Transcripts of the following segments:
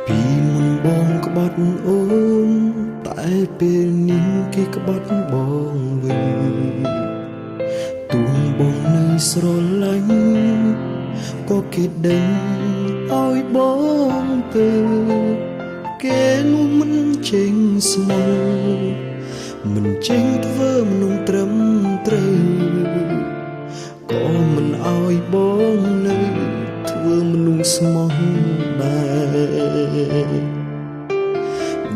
ពីមុនបងក្បត់អូនតែពេលនេះគេក្បត់បងវិញទូងបងនៅស្រឡាញ់ក៏គេដេញឲ្យបងទៅគេនោះមិនចេញស្មោះមិនចេញធ្វើមនុស្សត្រឹមត្រូវក៏មិនឲ្យបងនៅធ្វើមនុស្សស្មោះដែរ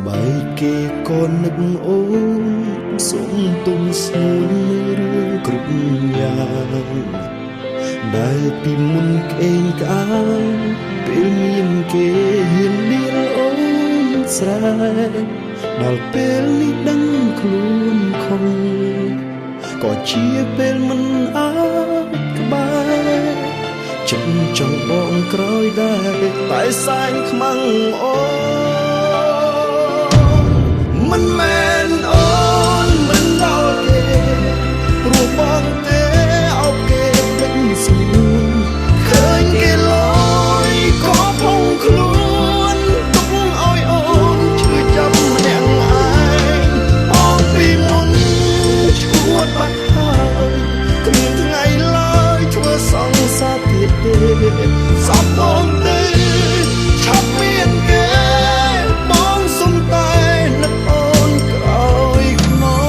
បែកគេក៏នឹកអូនសុំទុំស្នួនរឿងគ្រប់យ៉ាងដែលពីមុនក្អេងក្អាងពេលមានគេហ៊ានលៀលអូនស្រែដល់ពេលនេះដឹងខ្លួនខំក៏ជាពេលមិនអាចក្បែរចិត្តចង់បងក្រោយដែរតែសែងខ្មាំងអូនមិនមែនអូនមិនដល់គេព្រោះបងទេអោបគេពេញស្ងួនឃើញគេលយក៏ភុងខ្លួនទុកឲ្យអូនឈឺចាប់ម្នាក់ឯងអងពីមុនឈួតបាត់ហើយគ្មានថ្ងៃឡើយធ្វើសង្សារទៀតទេសោះបងទេឆាប់មានគេបងសុំតែនឹកអូនក្រោយខ្នង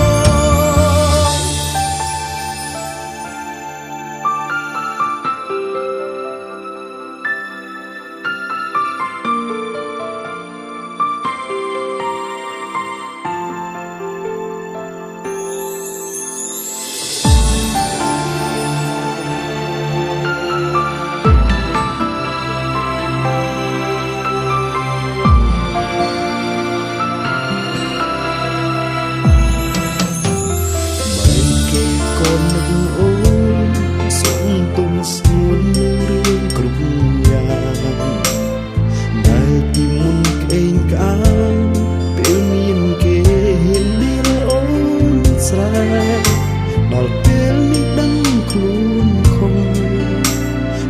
ដល់ពេលនេះដឹងខ្លួនខំ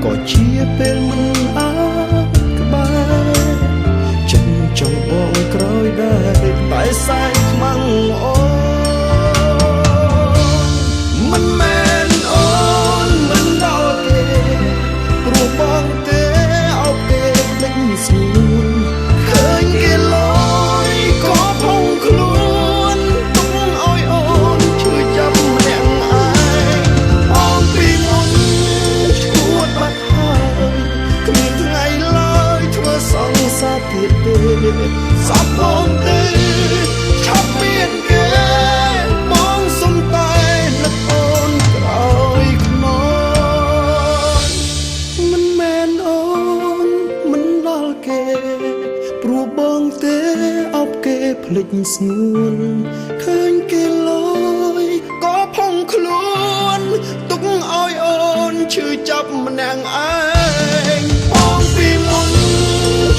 ក៏ជាពេលមិនអាចក្បែរចិត្តចង់បងក្រោយដែរតែសែងខ្មាំងអូនមិនមែនអូនមិនដល់គេព្រោះបងទេអោបគេភ្លេចស្ងួនឃើញគេលយក៏ភុងខ្លួនទុកឲ្យអូនឈឺចាប់ម្នាក់ឯងអងពីមុនឈួតបាត់ហើយគ្មានថ្ងៃឡើយធ្វើសង្សារទៀតទេសោះបងទេឆាប់មានគេបងសុំតែនឹកអូនក្រោយខ្នងមិនមែនអូនមិនដល់គេព្រោះបងទេអោបគេភ្លេចស្ងួនឃើញគេលយក៏ភុងខ្លួនទុកឲ្យអូនឈឺចាប់ម្នាក់ឯងបងពីមុន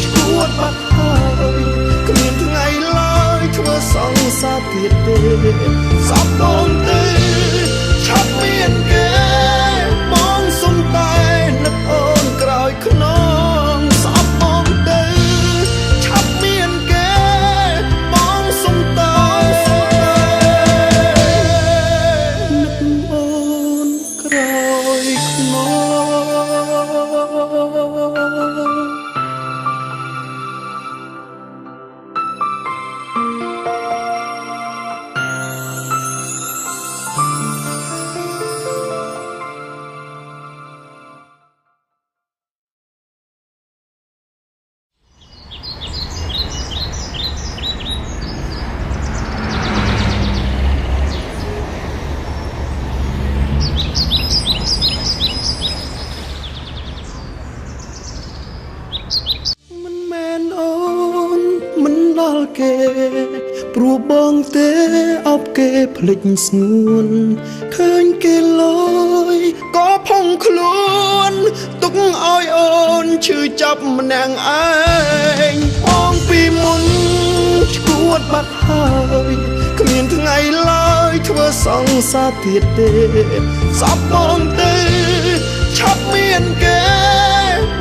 ឈួតបាត់ហើយគ្មានថ្ងៃឡើយធ្វើសង្សារទៀតទេសោះបងទេឆាប់មានគេបងសុំតែនឹកអូនក្រោយខ្នងសោះបងទេឆាប់មានគេបងសុំតែនឹកអូនក្រោយខ្នង ល់គេព្រោះបងទេអបគេភ្លេចស្ងួនឃើញគេលយក៏ផុងខ្លួនទុកឲ្យអូនឈឺចាប់ម្នាក់ឯងបងពីមុនឈួតបាត់ហើយគ្មានថ្ងៃឡើយធ្វើសង្សារទៀតទេសពបងទេឆាប់មានគេ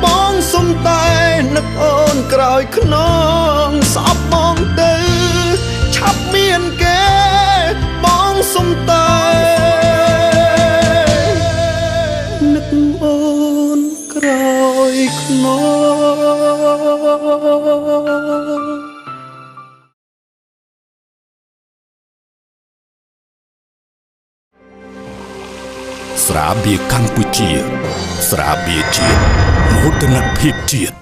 បងសុំតែនឹកអូនក្រោយខ្នងសពបងទេឆាប់មានគេបងសុំតែនឹកអូនក្រោយខ្នងស្រាបៀរកម្ពុជាស្រាបៀរជាតិមោទនភាពជាតិ